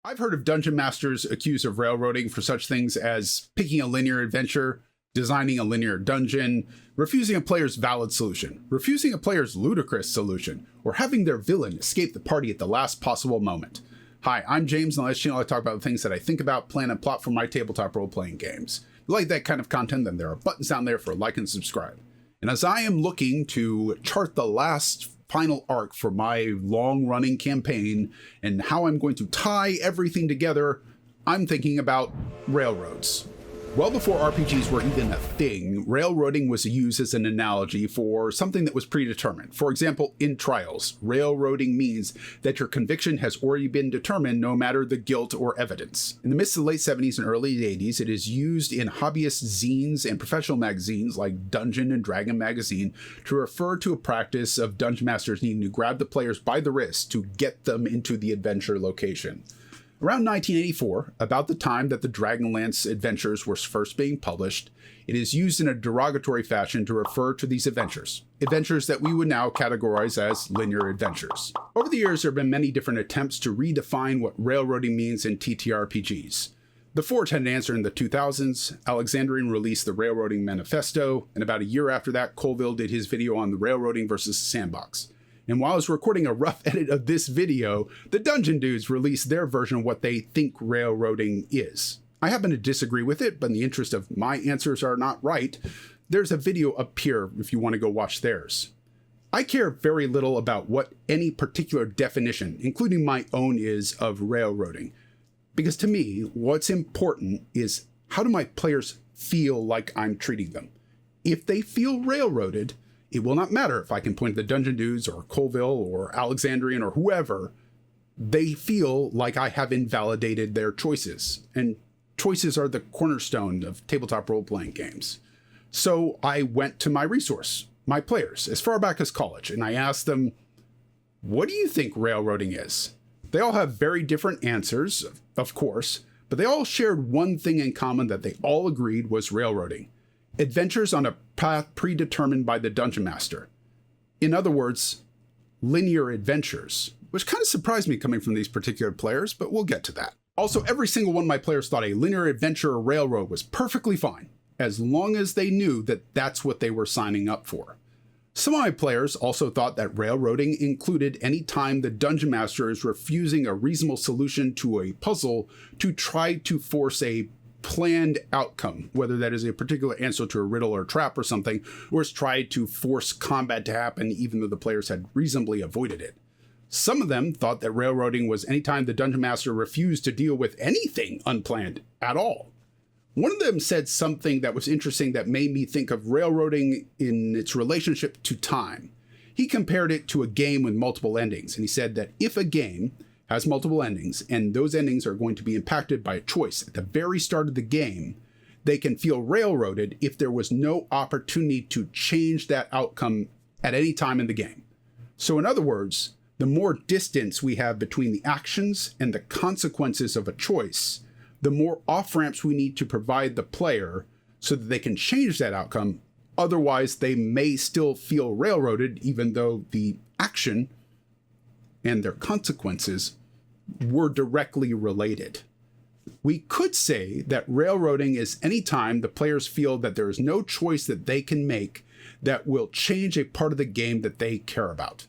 I've heard of dungeon masters accused of railroading for such things as picking a linear adventure, designing a linear dungeon, refusing a player's valid solution, refusing a player's ludicrous solution, or having their villain escape the party at the last possible moment. Hi, I'm James, and on this channel I talk about the things that I think about, plan, and plot for my tabletop role-playing games. If you like that kind of content, then there are buttons down there for like and subscribe. And as I am looking to chart the last final arc for my long-running campaign and how I'm going to tie everything together, I'm thinking about railroads. Well before RPGs were even a thing, railroading was used as an analogy for something that was predetermined. For example, in trials, railroading means that your conviction has already been determined no matter the guilt or evidence. In the midst of the late 70s and early 80s, it is used in hobbyist zines and professional magazines like Dungeon and Dragon magazine to refer to a practice of dungeon masters needing to grab the players by the wrist to get them into the adventure location. Around 1984, about the time that the Dragonlance adventures were first being published, it is used in a derogatory fashion to refer to these adventures that we would now categorize as linear adventures. Over the years, there have been many different attempts to redefine what railroading means in TTRPGs. The Forge had an answer in the 2000s, Alexandrian released the Railroading Manifesto, and about a year after that, Colville did his video on the railroading versus Sandbox. And while I was recording a rough edit of this video, the Dungeon Dudes released their version of what they think railroading is. I happen to disagree with it, but in the interest of my answers are not right, there's a video up here if you want to go watch theirs. I care very little about what any particular definition, including my own, is of railroading. Because to me, what's important is how do my players feel like I'm treating them? If they feel railroaded, it will not matter if I can point to the Dungeon Dudes or Colville or Alexandrian or whoever. They feel like I have invalidated their choices. And choices are the cornerstone of tabletop role-playing games. So I went to my resource, my players, as far back as college, and I asked them, what do you think railroading is? They all have very different answers, of course, but they all shared one thing in common that they all agreed was railroading. Adventures on a path predetermined by the Dungeon Master. In other words, linear adventures, which kind of surprised me coming from these particular players, but we'll get to that. Also, every single one of my players thought a linear adventure or railroad was perfectly fine, as long as they knew that that's what they were signing up for. Some of my players also thought that railroading included any time the Dungeon Master is refusing a reasonable solution to a puzzle to try to force a planned outcome, whether that is a particular answer to a riddle or trap or something, or is tried to force combat to happen even though the players had reasonably avoided it. Some of them thought that railroading was any time the Dungeon Master refused to deal with anything unplanned at all. One of them said something that was interesting that made me think of railroading in its relationship to time. He compared it to a game with multiple endings, and he said that if a game has multiple endings, and those endings are going to be impacted by a choice at the very start of the game, they can feel railroaded if there was no opportunity to change that outcome at any time in the game. So in other words, the more distance we have between the actions and the consequences of a choice, the more off-ramps we need to provide the player so that they can change that outcome. Otherwise, they may still feel railroaded even though the action and their consequences were directly related. We could say that railroading is any time the players feel that there is no choice that they can make that will change a part of the game that they care about.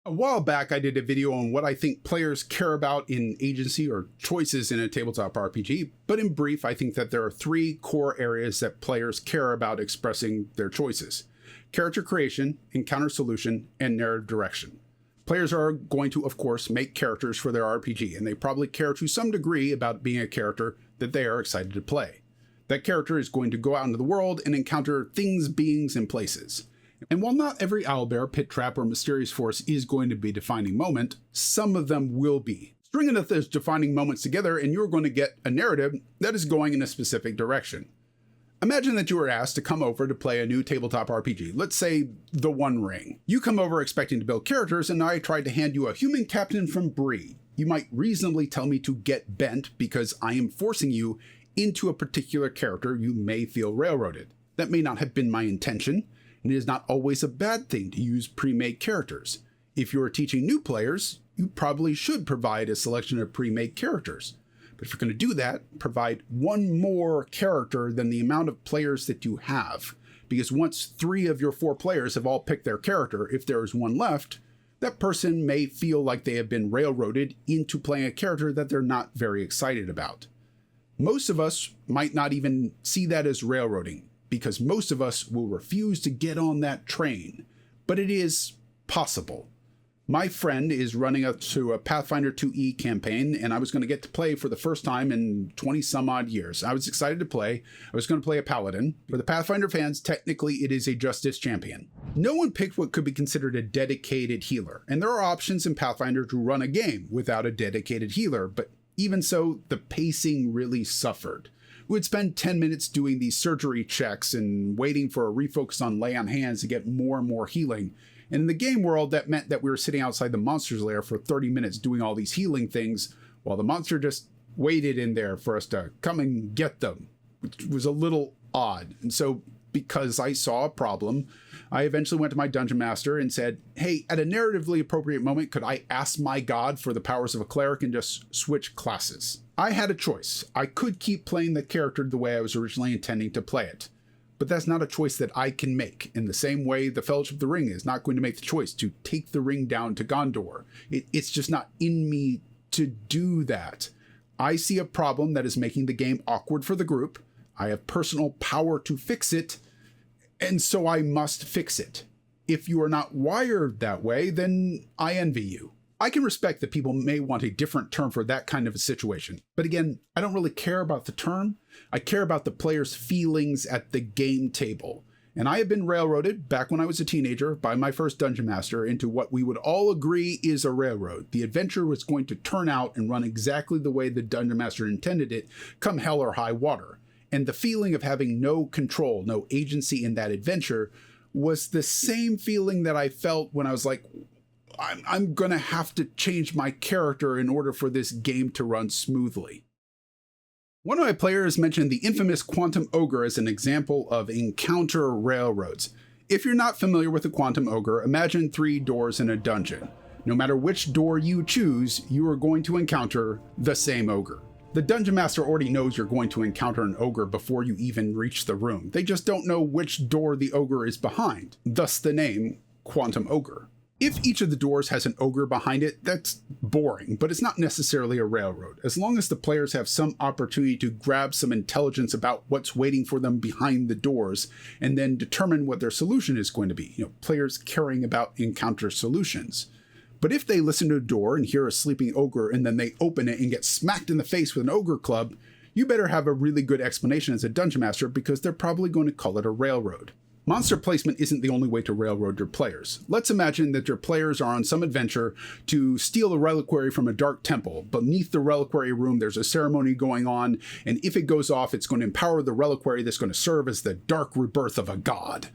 A while back, I did a video on what I think players care about in agency or choices in a tabletop RPG, but in brief, I think that there are three core areas that players care about expressing their choices: character creation, encounter solution, and narrative direction. Players are going to, of course, make characters for their RPG, and they probably care to some degree about being a character that they are excited to play. That character is going to go out into the world and encounter things, beings, and places. And while not every owlbear, pit trap, or mysterious force is going to be a defining moment, some of them will be. String enough those defining moments together, and you're going to get a narrative that is going in a specific direction. Imagine that you were asked to come over to play a new tabletop RPG, let's say The One Ring. You come over expecting to build characters, and I tried to hand you a human captain from Bree. You might reasonably tell me to get bent because I am forcing you into a particular character you may feel railroaded. That may not have been my intention, and it is not always a bad thing to use pre-made characters. If you are teaching new players, you probably should provide a selection of pre-made characters. But if you're going to do that, provide one more character than the amount of players that you have. Because once 3 of your 4 players have all picked their character, if there is one left, that person may feel like they have been railroaded into playing a character that they're not very excited about. Most of us might not even see that as railroading, because most of us will refuse to get on that train. But it is possible. My friend is running up to a Pathfinder 2E campaign, and I was going to get to play for the first time in 20 some odd years. I was excited to play. I was going to play a paladin. For the Pathfinder fans, technically it is a justice champion. No one picked what could be considered a dedicated healer, and there are options in Pathfinder to run a game without a dedicated healer, but even so, the pacing really suffered. We would spend 10 minutes doing these surgery checks and waiting for a refocus on lay on hands to get more and more healing. And in the game world, that meant that we were sitting outside the monster's lair for 30 minutes doing all these healing things, while the monster just waited in there for us to come and get them, which was a little odd. And so, because I saw a problem, I eventually went to my dungeon master and said, hey, at a narratively appropriate moment, could I ask my god for the powers of a cleric and just switch classes? I had a choice. I could keep playing the character the way I was originally intending to play it. But that's not a choice that I can make, in the same way the Fellowship of the Ring is not going to make the choice to take the ring down to Gondor. It's just not in me to do that. I see a problem that is making the game awkward for the group. I have personal power to fix it, and so I must fix it. If you are not wired that way, then I envy you. I can respect that people may want a different term for that kind of a situation. But again, I don't really care about the term. I care about the player's feelings at the game table. And I have been railroaded back when I was a teenager by my first dungeon master into what we would all agree is a railroad. The adventure was going to turn out and run exactly the way the dungeon master intended it, come hell or high water. And the feeling of having no control, no agency in that adventure was the same feeling that I felt when I was like, I'm going to have to change my character in order for this game to run smoothly. One of my players mentioned the infamous Quantum Ogre as an example of encounter railroads. If you're not familiar with the Quantum Ogre, imagine 3 doors in a dungeon. No matter which door you choose, you are going to encounter the same ogre. The dungeon master already knows you're going to encounter an ogre before you even reach the room. They just don't know which door the ogre is behind, thus the name Quantum Ogre. If each of the doors has an ogre behind it, that's boring, but it's not necessarily a railroad. As long as the players have some opportunity to grab some intelligence about what's waiting for them behind the doors, and then determine what their solution is going to be. Players caring about encounter solutions. But if they listen to a door and hear a sleeping ogre and then they open it and get smacked in the face with an ogre club, you better have a really good explanation as a dungeon master, because they're probably going to call it a railroad. Monster placement isn't the only way to railroad your players. Let's imagine that your players are on some adventure to steal a reliquary from a dark temple. Beneath the reliquary room, there's a ceremony going on, and if it goes off, it's going to empower the reliquary that's going to serve as the dark rebirth of a god.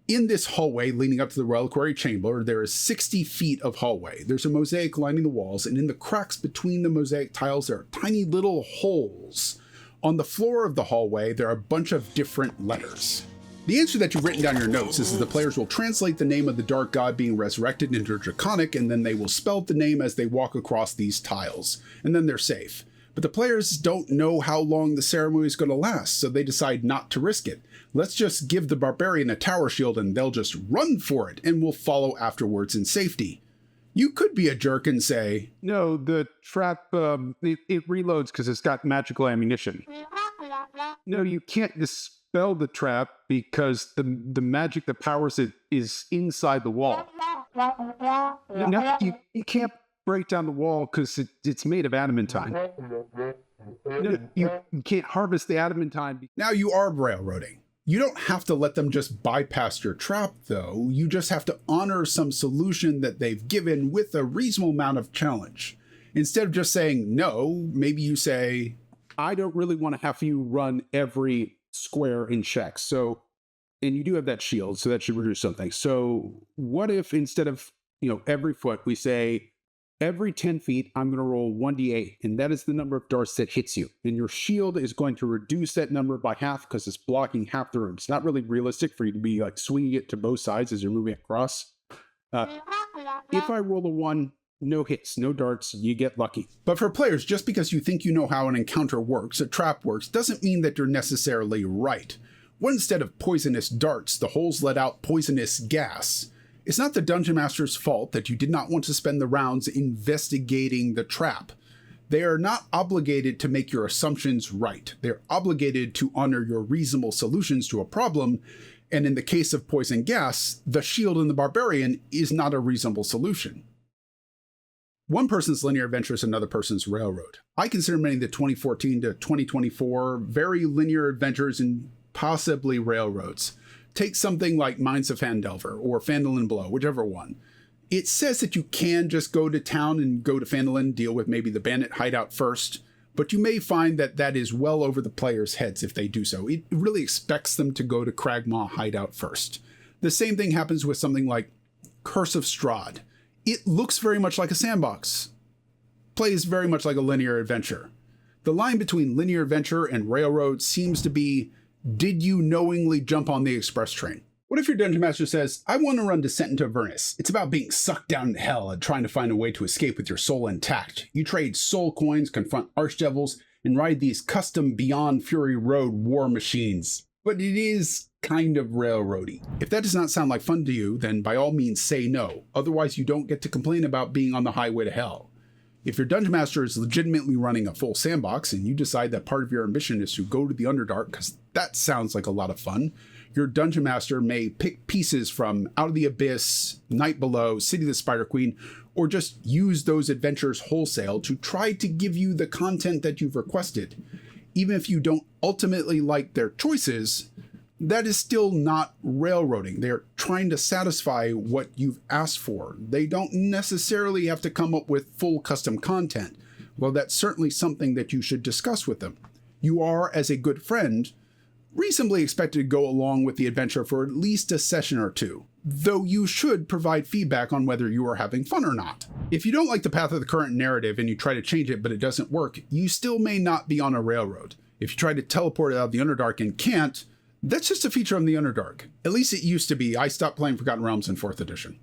In this hallway leading up to the reliquary chamber, there is 60 feet of hallway. There's a mosaic lining the walls, and in the cracks between the mosaic tiles, there are tiny little holes. On the floor of the hallway, there are a bunch of different letters. The answer that you've written down in your notes is that the players will translate the name of the dark god being resurrected into Draconic, and then they will spell the name as they walk across these tiles, and then they're safe. But the players don't know how long the ceremony is going to last, so they decide not to risk it. Let's just give the barbarian a tower shield and they'll just run for it, and we'll follow afterwards in safety. You could be a jerk and say, no, the trap, it reloads because it's got magical ammunition. No, you can't dispel the trap because the magic that powers it is inside the wall. No, you can't break down the wall because it's made of adamantine. No, you can't harvest the adamantine. Now you are railroading. You don't have to let them just bypass your trap, though. You just have to honor some solution that they've given with a reasonable amount of challenge. Instead of just saying no, maybe you say, I don't really want to have you run every square in checks. So, and you do have that shield, so that should reduce something. So what if instead of, every foot, we say, every 10 feet, I'm going to roll 1d8, and that is the number of darts that hits you. And your shield is going to reduce that number by half because it's blocking half the room. It's not really realistic for you to be swinging it to both sides as you're moving across. If I roll a 1, No hits, no darts, you get lucky. But for players, just because you think you know how an encounter works, a trap works, doesn't mean that you're necessarily right. What instead of poisonous darts, the holes let out poisonous gas? It's not the Dungeon Master's fault that you did not want to spend the rounds investigating the trap. They are not obligated to make your assumptions right. They're obligated to honor your reasonable solutions to a problem, and in the case of poison gas, the shield and the barbarian is not a reasonable solution. One person's linear adventure is another person's railroad. I consider many of the 2014 to 2024 very linear adventures and possibly railroads. Take something like Mines of Phandelver or Phandalin Below, whichever one. It says that you can just go to town and go to Phandalin, deal with maybe the bandit hideout first, but you may find that that is well over the players' heads if they do so. It really expects them to go to Cragmaw hideout first. The same thing happens with something like Curse of Strahd. It looks very much like a sandbox, plays very much like a linear adventure. The line between linear adventure and railroad seems to be, did you knowingly jump on the express train? What if your Dungeon Master says, I want to run Descent into Avernus. It's about being sucked down into hell and trying to find a way to escape with your soul intact. You trade soul coins, confront archdevils, and ride these custom Beyond Fury Road war machines. But it is kind of railroady. If that does not sound like fun to you, then by all means say no. Otherwise, you don't get to complain about being on the highway to hell. If your Dungeon Master is legitimately running a full sandbox and you decide that part of your ambition is to go to the Underdark, because that sounds like a lot of fun, your Dungeon Master may pick pieces from Out of the Abyss, Night Below, City of the Spider Queen, or just use those adventures wholesale to try to give you the content that you've requested. Even if you don't ultimately like their choices, that is still not railroading. They're trying to satisfy what you've asked for. They don't necessarily have to come up with full custom content. Well, that's certainly something that you should discuss with them. You are, as a good friend, reasonably expected to go along with the adventure for at least a session or two, though you should provide feedback on whether you are having fun or not. If you don't like the path of the current narrative and you try to change it but it doesn't work, you still may not be on a railroad. If you try to teleport out of the Underdark and can't, that's just a feature of the Underdark. At least it used to be. I stopped playing Forgotten Realms in 4th edition.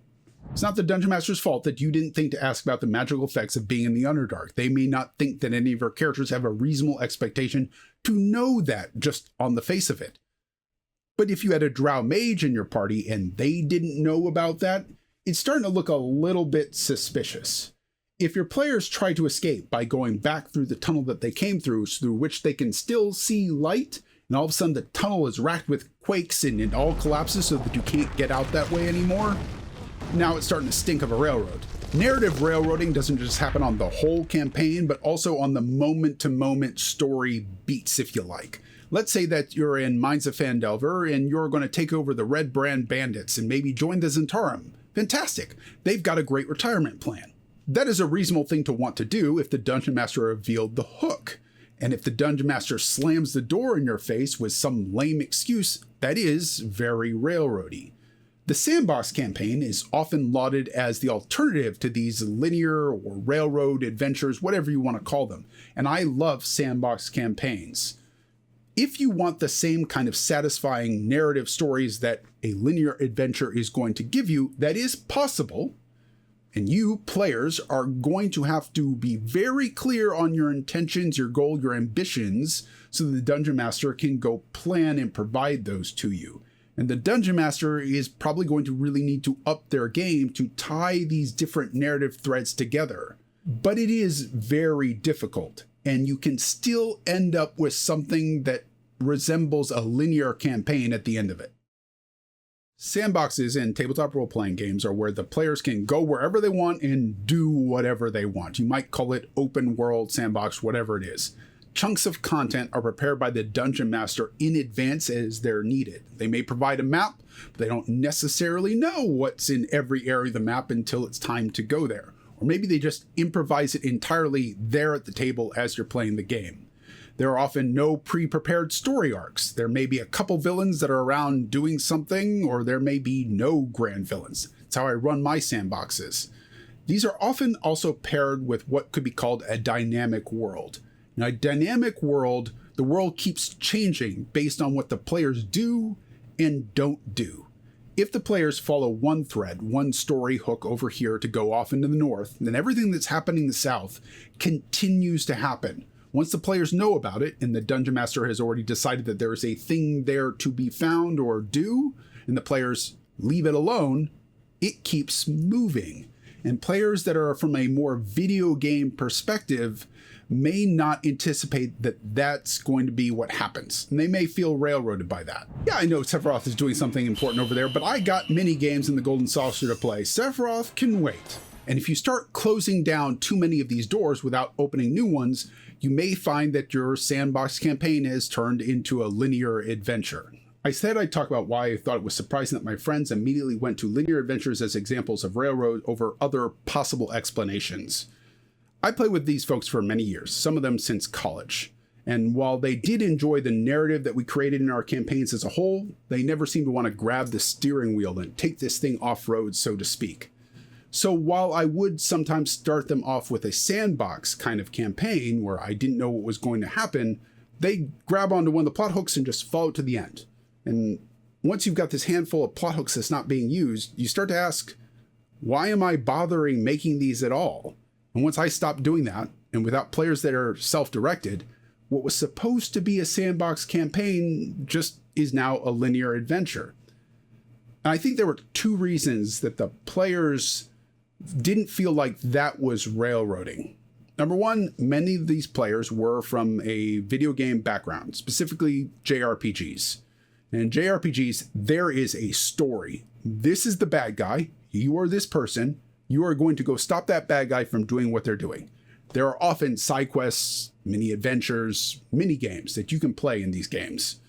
It's not the Dungeon Master's fault that you didn't think to ask about the magical effects of being in the Underdark. They may not think that any of your characters have a reasonable expectation to know that just on the face of it. But if you had a drow mage in your party and they didn't know about that, it's starting to look a little bit suspicious. If your players try to escape by going back through the tunnel that they came through which they can still see light, and all of a sudden the tunnel is racked with quakes and it all collapses so that you can't get out that way anymore, now it's starting to stink of a railroad. Narrative railroading doesn't just happen on the whole campaign, but also on the moment-to-moment story beats, if you like. Let's say that you're in Mines of Phandelver and you're going to take over the Red Brand Bandits and maybe join the Zentarum. Fantastic. They've got a great retirement plan. That is a reasonable thing to want to do if the Dungeon Master revealed the hook. And if the Dungeon Master slams the door in your face with some lame excuse, that is very railroady. The Sandbox campaign is often lauded as the alternative to these linear or railroad adventures, whatever you want to call them. And I love Sandbox campaigns. If you want the same kind of satisfying narrative stories that a linear adventure is going to give you, that is possible. And you, players, are going to have to be very clear on your intentions, your goal, your ambitions, so that the Dungeon Master can go plan and provide those to you. And the Dungeon Master is probably going to really need to up their game to tie these different narrative threads together. But it is very difficult, and you can still end up with something that resembles a linear campaign at the end of it. Sandboxes in tabletop role-playing games are where the players can go wherever they want and do whatever they want. You might call it open world, sandbox, whatever it is. Chunks of content are prepared by the Dungeon Master in advance as they're needed. They may provide a map, but they don't necessarily know what's in every area of the map until it's time to go there. Or maybe they just improvise it entirely there at the table as you're playing the game. There are often no pre-prepared story arcs. There may be a couple villains that are around doing something, or there may be no grand villains. That's how I run my sandboxes. These are often also paired with what could be called a dynamic world. Now, a dynamic world, the world keeps changing based on what the players do and don't do. If the players follow one thread, one story hook over here to go off into the north, then everything that's happening in the south continues to happen. Once the players know about it, and the Dungeon Master has already decided that there is a thing there to be found or do, and the players leave it alone, it keeps moving. And players that are from a more video game perspective may not anticipate that that's going to be what happens. And they may feel railroaded by that. Yeah, I know Sephiroth is doing something important over there, but I got mini games in the Golden Saucer to play. Sephiroth can wait. And if you start closing down too many of these doors without opening new ones, you may find that your Sandbox campaign has turned into a linear adventure. I said I'd talk about why I thought it was surprising that my friends immediately went to linear adventures as examples of railroad over other possible explanations. I played with these folks for many years, some of them since college. And while they did enjoy the narrative that we created in our campaigns as a whole, they never seemed to want to grab the steering wheel and take this thing off-road, so to speak. So while I would sometimes start them off with a Sandbox kind of campaign where I didn't know what was going to happen, they grab onto one of the plot hooks and just follow to the end. And once you've got this handful of plot hooks that's not being used, you start to ask, why am I bothering making these at all? And once I stopped doing that, and without players that are self-directed, what was supposed to be a Sandbox campaign just is now a linear adventure. And I think there were two reasons that the players didn't feel like that was railroading. Number one, many of these players were from a video game background, specifically JRPGs. And JRPGs, there is a story. This is the bad guy. You are this person. You are going to go stop that bad guy from doing what they're doing. There are often side quests, mini adventures, mini games that you can play in these games.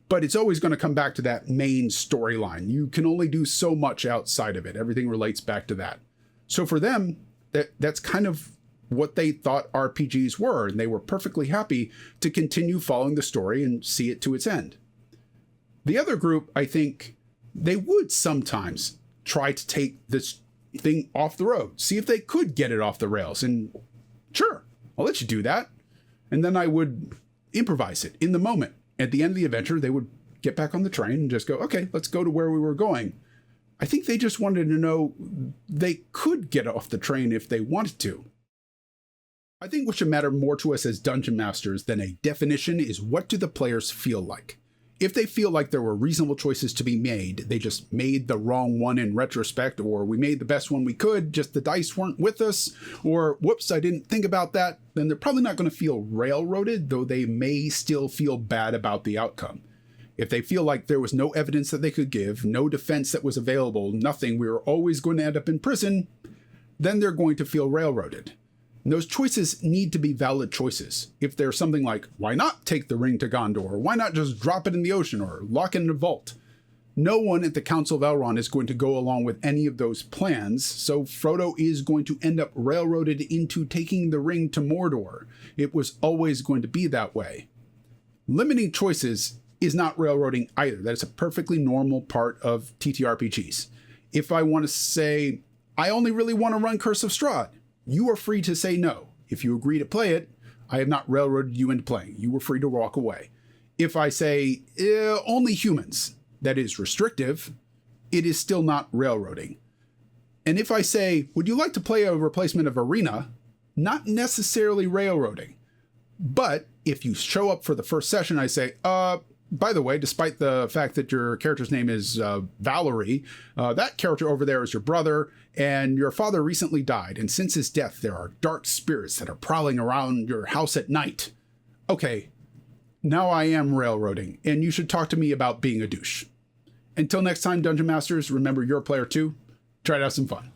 But it's always going to come back to that main storyline. You can only do so much outside of it. Everything relates back to that. So for them, that's kind of what they thought RPGs were. And they were perfectly happy to continue following the story and see it to its end. The other group, I think, they would sometimes try to take this thing off the road, see if they could get it off the rails. And sure, I'll let you do that. And then I would improvise it in the moment. At the end of the adventure, they would get back on the train and just go, okay, let's go to where we were going. I think they just wanted to know they could get off the train if they wanted to. I think what should matter more to us as dungeon masters than a definition is, what do the players feel like? If they feel like there were reasonable choices to be made, they just made the wrong one in retrospect, or we made the best one we could, just the dice weren't with us, or whoops, I didn't think about that, then they're probably not going to feel railroaded, though they may still feel bad about the outcome. If they feel like there was no evidence that they could give, no defense that was available, nothing, we were always going to end up in prison, then they're going to feel railroaded. And those choices need to be valid choices. If there's something like, why not take the ring to Gondor? Why not just drop it in the ocean or lock it in a vault? No one at the Council of Elrond is going to go along with any of those plans, so Frodo is going to end up railroaded into taking the ring to Mordor. It was always going to be that way. Limiting choices is not railroading either. That is a perfectly normal part of TTRPGs. If I want to say, I only really want to run Curse of Strahd, you are free to say no. If you agree to play it, I have not railroaded you into playing. You were free to walk away. If I say only humans, that is restrictive, it is still not railroading. And if I say, would you like to play a replacement of Arena? Not necessarily railroading. But if you show up for the first session, I say, by the way, despite the fact that your character's name is Valerie, that character over there is your brother, and your father recently died, and since his death, there are dark spirits that are prowling around your house at night. Okay, now I am railroading, and you should talk to me about being a douche. Until next time, Dungeon Masters, remember you're a player too. Try to have some fun.